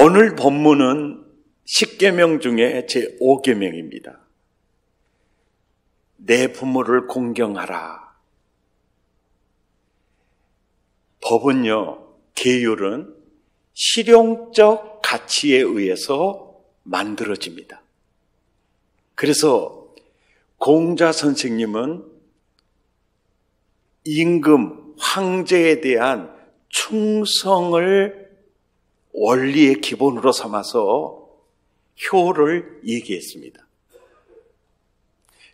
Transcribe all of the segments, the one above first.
오늘 본문은 10계명 중에 제5계명입니다. 내 부모를 공경하라. 법은요, 계율은 실용적 가치에 의해서 만들어집니다. 그래서 공자 선생님은 임금, 황제에 대한 충성을 원리의 기본으로 삼아서 효를 얘기했습니다.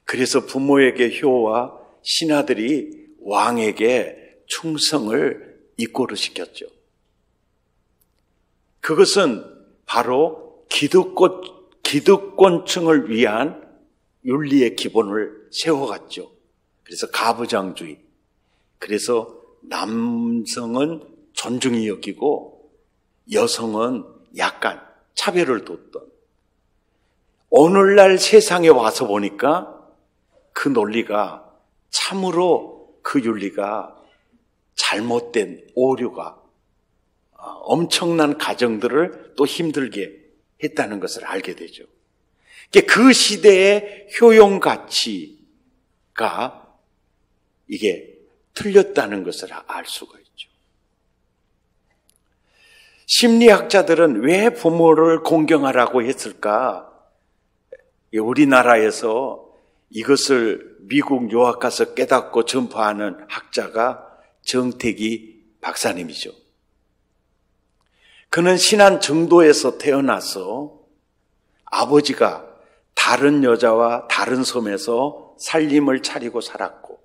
그래서 부모에게 효와 신하들이 왕에게 충성을 이꼬르 시켰죠. 그것은 바로 기득권층을 위한 윤리의 기본을 세워갔죠. 그래서 가부장주의, 그래서 남성은 존중히 여기고 여성은 약간 차별을 뒀던, 오늘날 세상에 와서 보니까 그 논리가 참으로 그 윤리가 잘못된 오류가 엄청난 가정들을 또 힘들게 했다는 것을 알게 되죠. 그 시대의 효용 가치가 이게 틀렸다는 것을 알 수가 있죠. 심리학자들은 왜 부모를 공경하라고 했을까? 우리나라에서 이것을 미국 유학 가서 깨닫고 전파하는 학자가 정택이 박사님이죠. 그는 신안 정도에서 태어나서 아버지가 다른 여자와 다른 섬에서 살림을 차리고 살았고,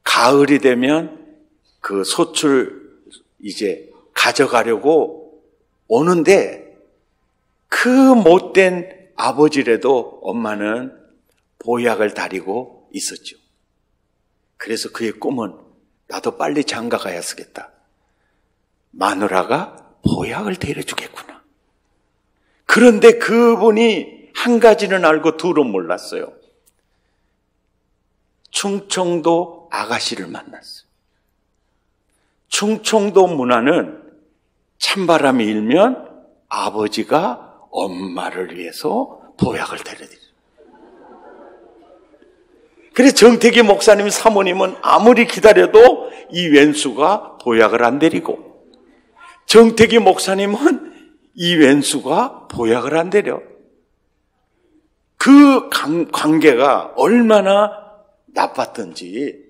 가을이 되면 그 솥을 이제 가져가려고 오는데 그 못된 아버지라도 엄마는 보약을 다리고 있었죠. 그래서 그의 꿈은 나도 빨리 장가 가야 쓰겠다. 마누라가 보약을 데려주겠구나. 그런데 그분이 한 가지는 알고 둘은 몰랐어요. 충청도 아가씨를 만났어요. 충청도 문화는 찬바람이 일면 아버지가 엄마를 위해서 보약을 데려드려요. 그래서 정택이 목사님 사모님은 아무리 기다려도 이 왼수가 보약을 안 데리고, 정택이 목사님은 이 왼수가 보약을 안 데려. 그 관계가 얼마나 나빴던지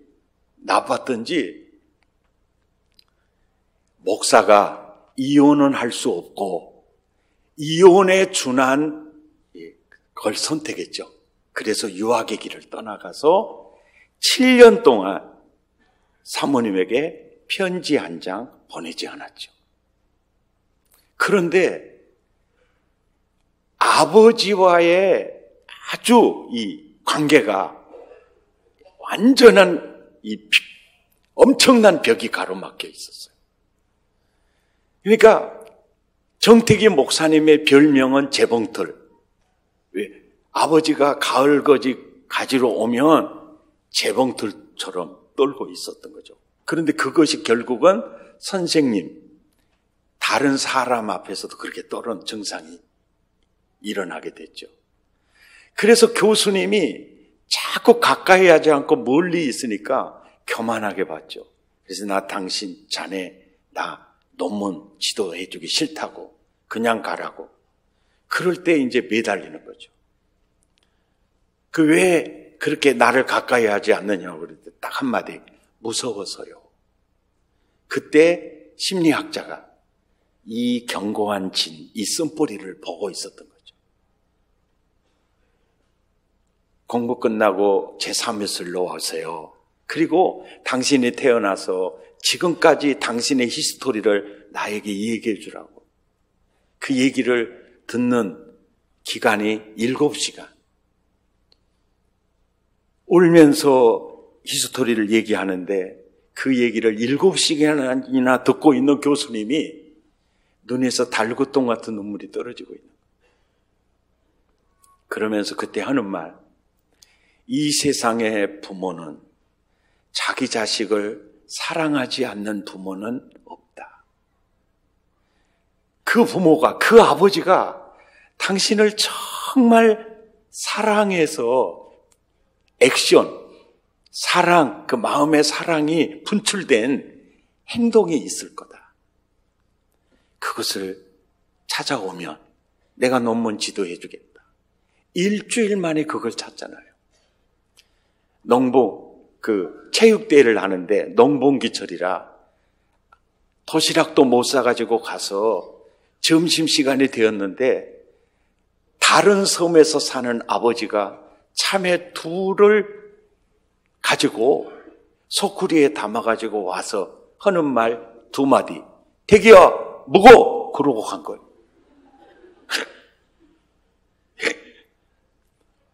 목사가 이혼은 할 수 없고 이혼에 준한 걸 선택했죠. 그래서 유학의 길을 떠나가서 7년 동안 사모님에게 편지 한 장 보내지 않았죠. 그런데 아버지와의 아주 이 관계가 완전한 엄청난 벽이 가로막혀 있었어요. 그러니까 정택이 목사님의 별명은 재봉틀. 왜? 아버지가 가을거지 가지러 오면 재봉틀처럼 떨고 있었던 거죠. 그런데 그것이 결국은 선생님, 다른 사람 앞에서도 그렇게 떨은 증상이 일어나게 됐죠. 그래서 교수님이 자꾸 가까이 하지 않고 멀리 있으니까 교만하게 봤죠. 그래서 나 당신 자네 나 논문 지도해 주기 싫다고, 그냥 가라고. 그럴 때 이제 매달리는 거죠. 왜 그렇게 나를 가까이 하지 않느냐고 그랬더니 딱 한마디, 무서워서요. 그때 심리학자가 이 견고한 진, 이 쓴뿌리를 보고 있었던 거죠. 공부 끝나고 제3회술로 와세요. 그리고 당신이 태어나서 지금까지 당신의 히스토리를 나에게 얘기해 주라고. 그 얘기를 듣는 기간이 7시간. 울면서 히스토리를 얘기하는데 그 얘기를 7시간이나 듣고 있는 교수님이 눈에서 달구똥 같은 눈물이 떨어지고 있는 거예요. 그러면서 그때 하는 말, 이 세상의 부모는 자기 자식을 사랑하지 않는 부모는 없다. 그 부모가, 그 아버지가 당신을 정말 사랑해서 액션, 사랑, 그 마음의 사랑이 분출된 행동이 있을 거다. 그것을 찾아오면 내가 논문 지도해 주겠다. 일주일 만에 그걸 찾잖아요. 체육대회를 하는데 농번기철이라 도시락도 못 사가지고 가서 점심시간이 되었는데 다른 섬에서 사는 아버지가 참외 둘을 가지고 소쿠리에 담아가지고 와서 하는 말 두 마디. 대기야, 묵어! 그러고 간 거예요.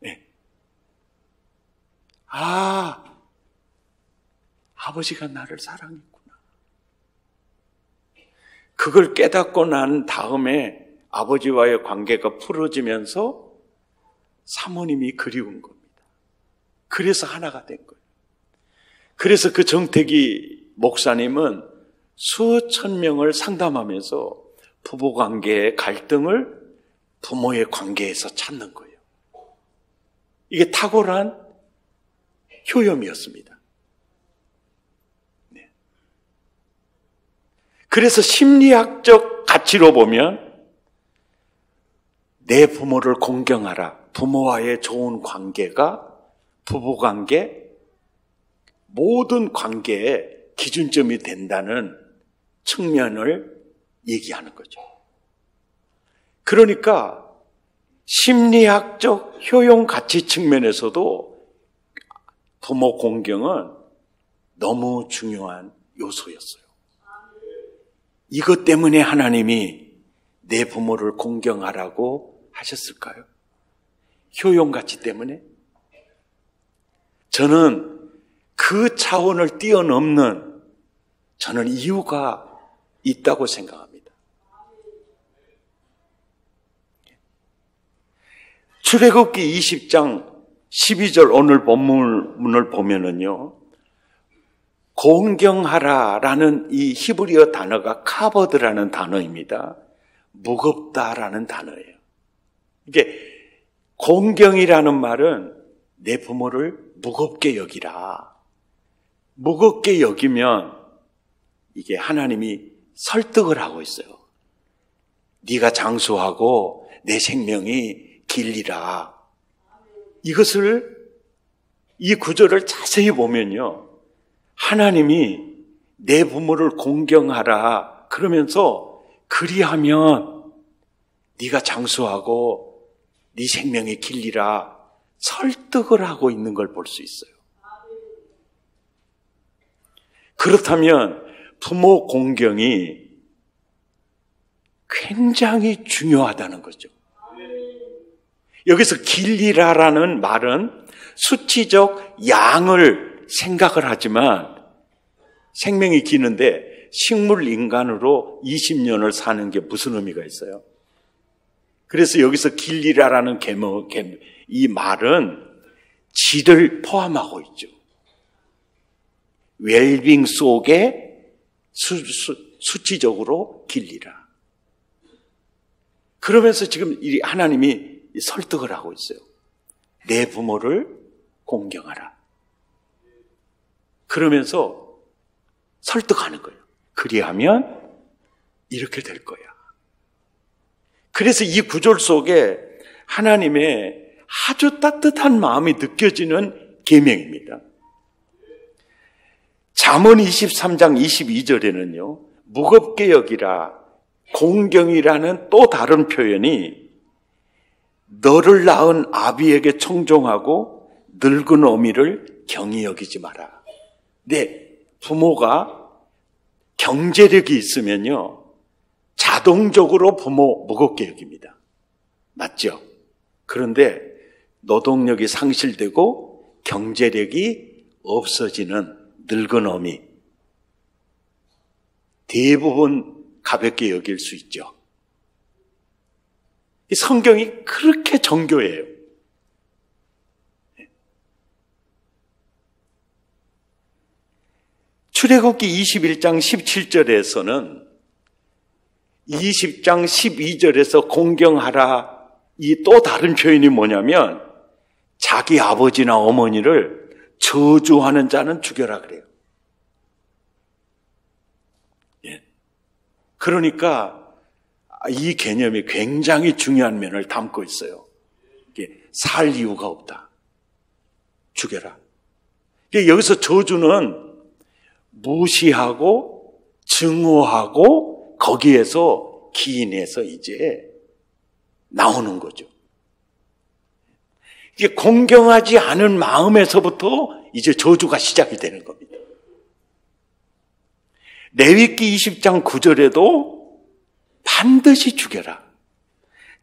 네. 아버지가 나를 사랑했구나. 그걸 깨닫고 난 다음에 아버지와의 관계가 풀어지면서 사모님이 그리운 겁니다. 그래서 하나가 된 거예요. 그래서 그 정택이 목사님은 수천 명을 상담하면서 부부관계의 갈등을 부모의 관계에서 찾는 거예요. 이게 탁월한 효염이었습니다. 네. 그래서 심리학적 가치로 보면 내 부모를 공경하라. 부모와의 좋은 관계가 부부관계, 모든 관계의 기준점이 된다는 측면을 얘기하는 거죠. 그러니까 심리학적 효용 가치 측면에서도 부모 공경은 너무 중요한 요소였어요. 이것 때문에 하나님이 내 부모를 공경하라고 하셨을까요? 효용 가치 때문에? 저는 그 차원을 뛰어넘는 저는 이유가 있다고 생각합니다. 출애굽기 20장 12절 오늘 본문을 보면은요, 공경하라라는 이 히브리어 단어가 카버드라는 단어입니다. 무겁다라는 단어예요. 이게 공경이라는 말은 내 부모를 무겁게 여기라. 무겁게 여기면 이게 하나님이 설득을 하고 있어요. 네가 장수하고 내 생명이 길리라. 이 구절을 자세히 보면요, 하나님이 내 부모를 공경하라 그러면서 그리하면 네가 장수하고 네 생명이 길리라 설득을 하고 있는 걸 볼 수 있어요. 그렇다면 부모 공경이 굉장히 중요하다는 거죠. 여기서 길리라라는 말은 수치적 양을 생각을 하지만 생명이 기는데 식물 인간으로 20년을 사는 게 무슨 의미가 있어요? 그래서 여기서 길리라라는 이 말은 질을 포함하고 있죠. 웰빙 속에 수치적으로 길리라. 그러면서 지금 하나님이 설득을 하고 있어요. 내 부모를 공경하라. 그러면서 설득하는 거예요. 그리하면 이렇게 될 거야. 그래서 이 구절 속에 하나님의 아주 따뜻한 마음이 느껴지는 계명입니다. 잠언 23장 22절에는요. 무겁게 여기라 공경이라는 또 다른 표현이 너를 낳은 아비에게 청종하고 늙은 어미를 경히 여기지 마라. 네, 부모가 경제력이 있으면요. 자동적으로 부모 무겁게 여깁니다. 맞죠? 그런데 노동력이 상실되고 경제력이 없어지는 늙은 어미 대부분 가볍게 여길 수 있죠. 이 성경이 그렇게 정교해요. 출애굽기 21장 17절에서는 20장 12절에서 공경하라, 이 또 다른 표현이 뭐냐면 자기 아버지나 어머니를 저주하는 자는 죽여라 그래요. 예. 그러니까 이 개념이 굉장히 중요한 면을 담고 있어요. 살 이유가 없다. 죽여라. 여기서 저주는 무시하고 증오하고 거기에서 기인해서 이제 나오는 거죠. 이게 공경하지 않은 마음에서부터 이제 저주가 시작이 되는 겁니다. 레위기 20장 9절에도 반드시 죽여라.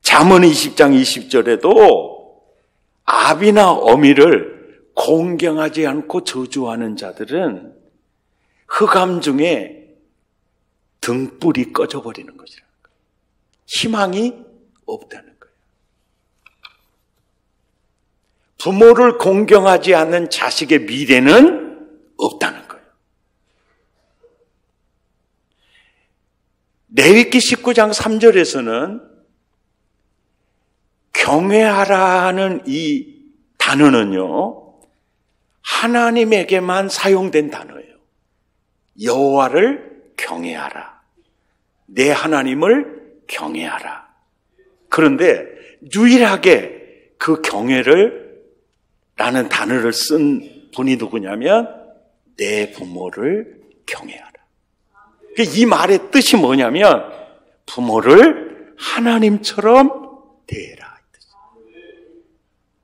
잠언 20장 20절에도 아비나 어미를 공경하지 않고 저주하는 자들은 흑암 중에 등불이 꺼져버리는 것이라는 거예요. 희망이 없다는 거예요. 부모를 공경하지 않는 자식의 미래는 없다는 거예요. 레위기 19장 3절에서는 경외하라는 이 단어는요, 하나님에게만 사용된 단어예요. 여호와를 경외하라. 내 하나님을 경외하라. 그런데 유일하게 그 경외를 라는 단어를 쓴 분이 누구냐면 내 부모를 경외하라. 이 말의 뜻이 뭐냐면 부모를 하나님처럼 대해라.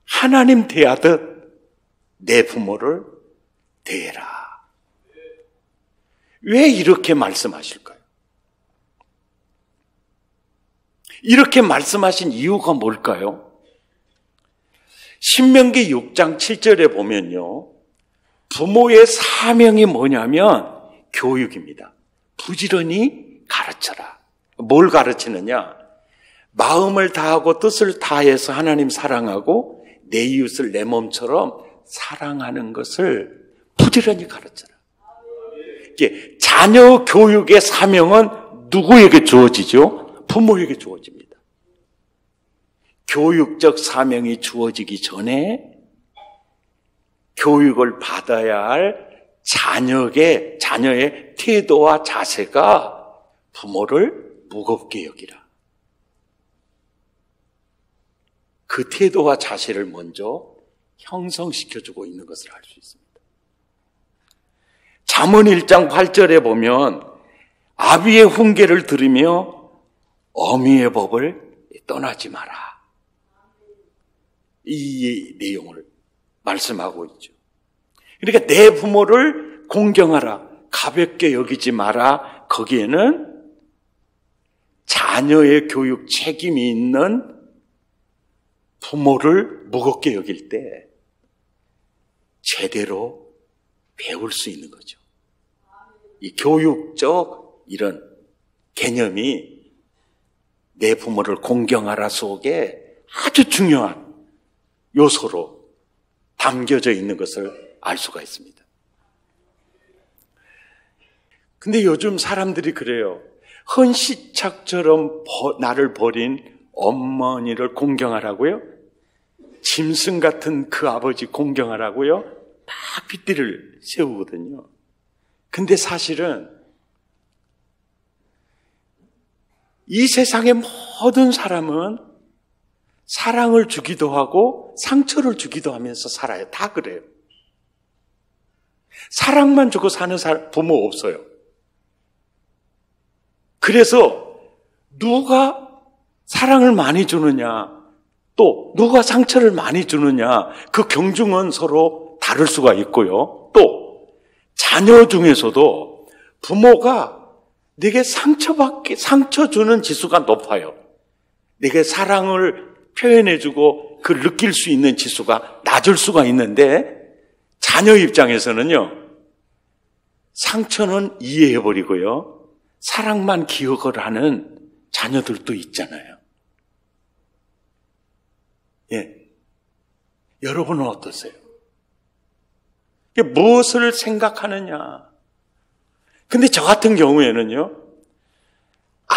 하나님 대하듯 내 부모를 대해라. 왜 이렇게 말씀하실까요? 이렇게 말씀하신 이유가 뭘까요? 신명기 6장 7절에 보면요, 부모의 사명이 뭐냐면 교육입니다. 부지런히 가르쳐라. 뭘 가르치느냐? 마음을 다하고 뜻을 다해서 하나님 사랑하고 내 이웃을 내 몸처럼 사랑하는 것을 부지런히 가르쳐라. 이게 자녀 교육의 사명은 누구에게 주어지죠? 부모에게 주어집니다. 교육적 사명이 주어지기 전에 교육을 받아야 할 자녀의 태도와 자세가 부모를 무겁게 여기라. 그 태도와 자세를 먼저 형성시켜주고 있는 것을 알 수 있습니다. 잠언 1장 8절에 보면 아비의 훈계를 들으며 어미의 법을 떠나지 마라. 이 내용을 말씀하고 있죠. 그러니까 내 부모를 공경하라, 가볍게 여기지 마라. 거기에는 자녀의 교육 책임이 있는 부모를 무겁게 여길 때 제대로 배울 수 있는 거죠. 이 교육적 이런 개념이 내 부모를 공경하라 속에 아주 중요한 요소로 담겨져 있는 것을 알 수가 있습니다. 근데 요즘 사람들이 그래요. 헌시착처럼 나를 버린 어머니를 공경하라고요? 짐승 같은 그 아버지 공경하라고요? 다 핏대를 세우거든요. 근데 사실은 이 세상의 모든 사람은 사랑을 주기도 하고 상처를 주기도 하면서 살아요. 다 그래요. 사랑만 주고 사는 부모 없어요. 그래서 누가 사랑을 많이 주느냐, 또 누가 상처를 많이 주느냐, 그 경중은 서로 다를 수가 있고요. 또 자녀 중에서도 부모가 내게 상처 주는 지수가 높아요. 내게 사랑을 표현해주고 그걸 느낄 수 있는 지수가 낮을 수가 있는데, 자녀 입장에서는요, 상처는 이해해버리고요, 사랑만 기억을 하는 자녀들도 있잖아요. 예. 여러분은 어떠세요? 무엇을 생각하느냐? 근데 저 같은 경우에는요,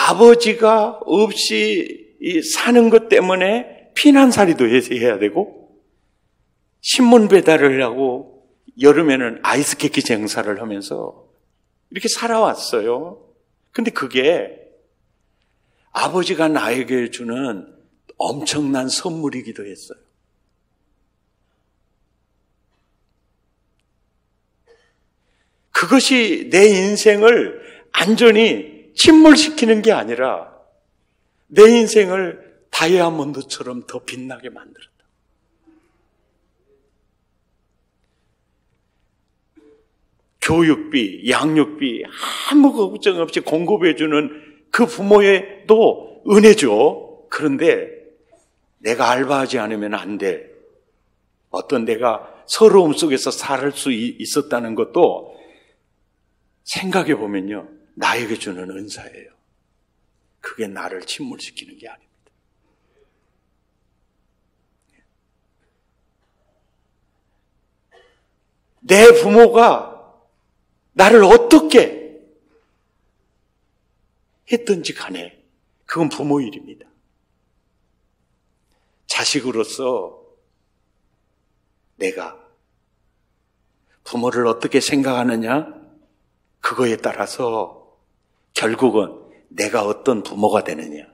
아버지가 없이 사는 것 때문에 피난살이도 해야 되고, 신문 배달을 하고, 여름에는 아이스케이크 장사를 하면서 이렇게 살아왔어요. 근데 그게 아버지가 나에게 주는 엄청난 선물이기도 했어요. 그것이 내 인생을 안전히 침몰시키는 게 아니라 내 인생을 다이아몬드처럼 더 빛나게 만들었다. 교육비, 양육비 아무 걱정 없이 공급해주는 그 부모에도 은혜죠. 그런데 내가 알바하지 않으면 안 돼. 어떤 내가 서러움 속에서 살 수 있었다는 것도 생각해 보면요, 나에게 주는 은사예요. 그게 나를 침몰시키는 게 아닙니다. 내 부모가 나를 어떻게 했든지 간에 그건 부모 일입니다. 자식으로서 내가 부모를 어떻게 생각하느냐, 그거에 따라서 결국은 내가 어떤 부모가 되느냐,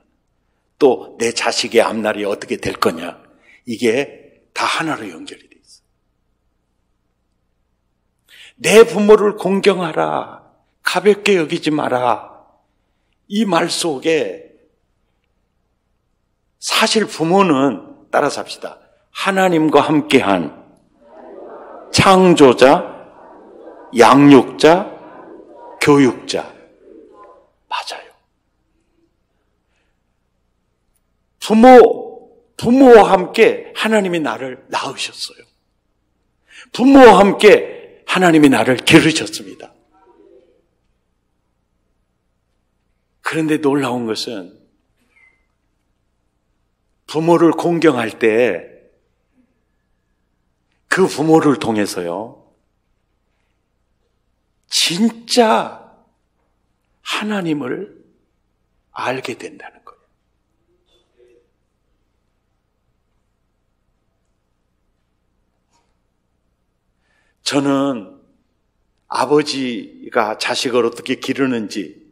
또 내 자식의 앞날이 어떻게 될 거냐, 이게 다 하나로 연결이 돼 있어요. 내 부모를 공경하라, 가볍게 여기지 마라, 이 말 속에 사실 부모는, 따라서 합시다, 하나님과 함께한 창조자, 양육자, 교육자. 맞아요. 부모와 함께 하나님이 나를 낳으셨어요. 부모와 함께 하나님이 나를 기르셨습니다. 그런데 놀라운 것은 부모를 공경할 때 그 부모를 통해서요, 진짜 하나님을 알게 된다는 거예요. 저는 아버지가 자식을 어떻게 기르는지,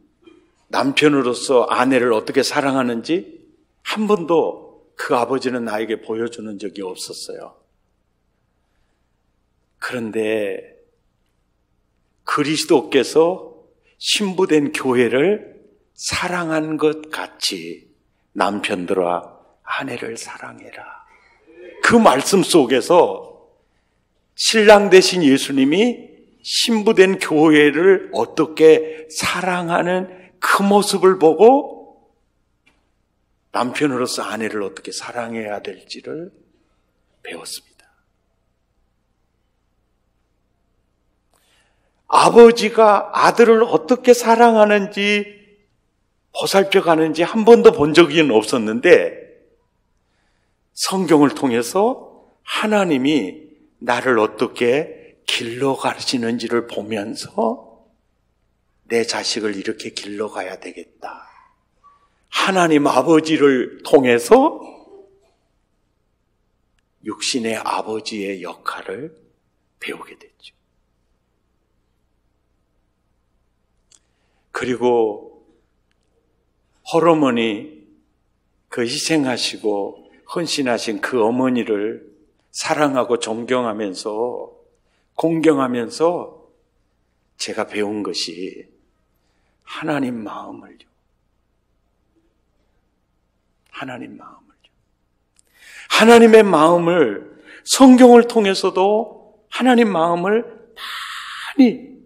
남편으로서 아내를 어떻게 사랑하는지 한 번도 그 아버지는 나에게 보여주는 적이 없었어요. 그런데 그리스도께서 신부된 교회를 사랑한 것 같이 남편들아 아내를 사랑해라. 그 말씀 속에서 신랑 되신 예수님이 신부된 교회를 어떻게 사랑하는 그 모습을 보고 남편으로서 아내를 어떻게 사랑해야 될지를 배웠습니다. 아버지가 아들을 어떻게 사랑하는지 보살펴 가는지 한 번도 본 적은 없었는데, 성경을 통해서 하나님이 나를 어떻게 길러 가시는지를 보면서 내 자식을 이렇게 길러 가야 되겠다. 하나님 아버지를 통해서 육신의 아버지의 역할을 배우게 됐죠. 그리고 홀어머니, 그 희생하시고 헌신하신 그 어머니를 사랑하고 존경하면서 공경하면서 제가 배운 것이 하나님 마음을요. 하나님의 마음을 성경을 통해서도 하나님 마음을 많이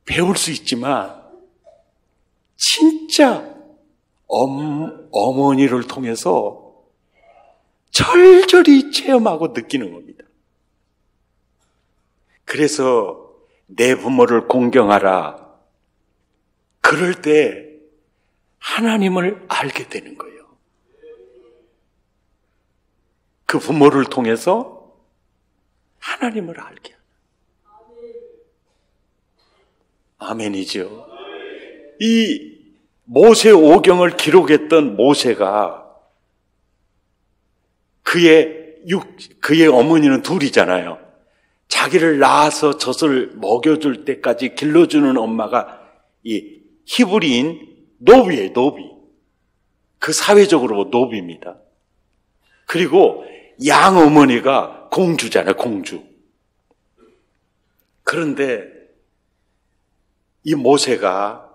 배울 수 있지만 진짜 어머니를 통해서 절절히 체험하고 느끼는 겁니다. 그래서 내 부모를 공경하라. 그럴 때 하나님을 알게 되는 거예요. 그 부모를 통해서 하나님을 알게 하는. 아멘이죠. 이 모세 오경을 기록했던 모세가 그의 어머니는 둘이잖아요. 자기를 낳아서 젖을 먹여줄 때까지 길러주는 엄마가 이 히브리인 노비예요, 노비. 그 사회적으로 노비입니다. 그리고 양 어머니가 공주잖아요, 공주. 그런데 이 모세가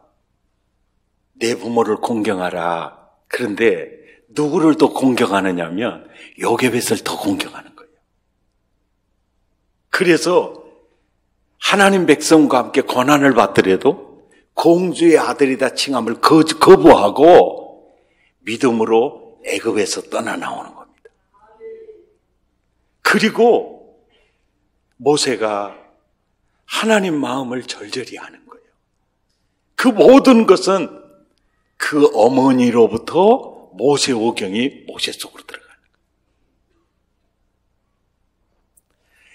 내 부모를 공경하라. 그런데 누구를 더 공경하느냐면 요게벳을 더 공경하는 거예요. 그래서 하나님 백성과 함께 고난을 받더라도 공주의 아들이다 칭함을 거부하고 믿음으로 애굽에서 떠나 나오는 겁니다. 그리고 모세가 하나님 마음을 절절히 아는 거예요. 그 모든 것은 그 어머니로부터 모세 오경이 모세 속으로 들어가는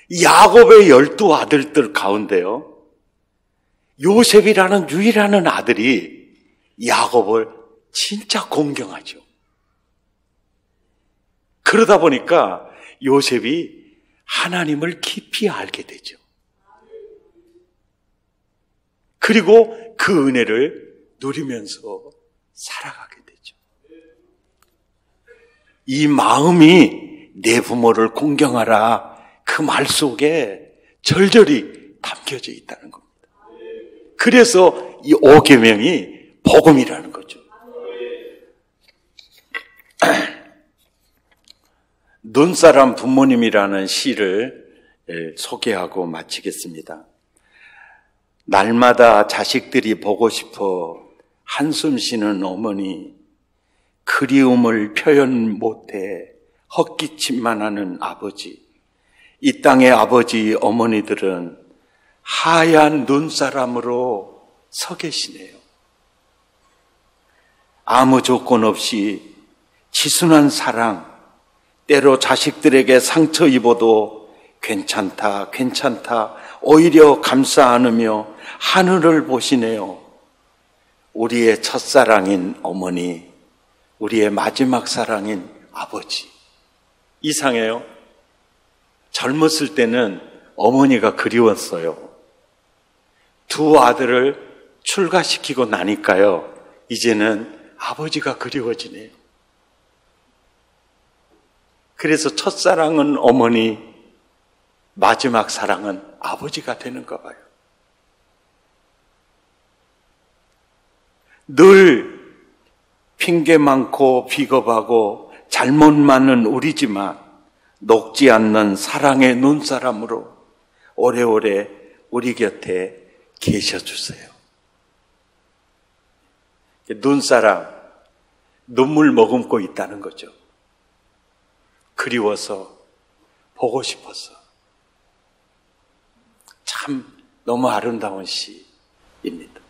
거예요. 야곱의 12 아들들 가운데요, 요셉이라는 유일한 아들이 야곱을 진짜 공경하죠. 그러다 보니까 요셉이 하나님을 깊이 알게 되죠. 그리고 그 은혜를 누리면서 살아가게 되죠. 이 마음이 내 부모를 공경하라, 그 말 속에 절절히 담겨져 있다는 겁니다. 그래서 이 5계명이 복음이라는 거죠. 눈사람 부모님이라는 시를 소개하고 마치겠습니다. 날마다 자식들이 보고 싶어 한숨 쉬는 어머니, 그리움을 표현 못해 헛기침만 하는 아버지, 이 땅의 아버지 어머니들은 하얀 눈사람으로 서 계시네요. 아무 조건 없이 지순한 사랑, 때로 자식들에게 상처 입어도 괜찮다, 괜찮다, 오히려 감싸 안으며 하늘을 보시네요. 우리의 첫사랑인 어머니, 우리의 마지막 사랑인 아버지. 이상해요. 젊었을 때는 어머니가 그리웠어요. 2 아들을 출가시키고 나니까요, 이제는 아버지가 그리워지네요. 그래서 첫사랑은 어머니, 마지막 사랑은 아버지가 되는가 봐요. 늘 핑계 많고 비겁하고 잘못 많은 우리지만 녹지 않는 사랑의 눈사람으로 오래오래 우리 곁에 계셔주세요. 눈사람, 눈물 머금고 있다는 거죠. 그리워서, 보고 싶어서. 참 너무 아름다운 시입니다.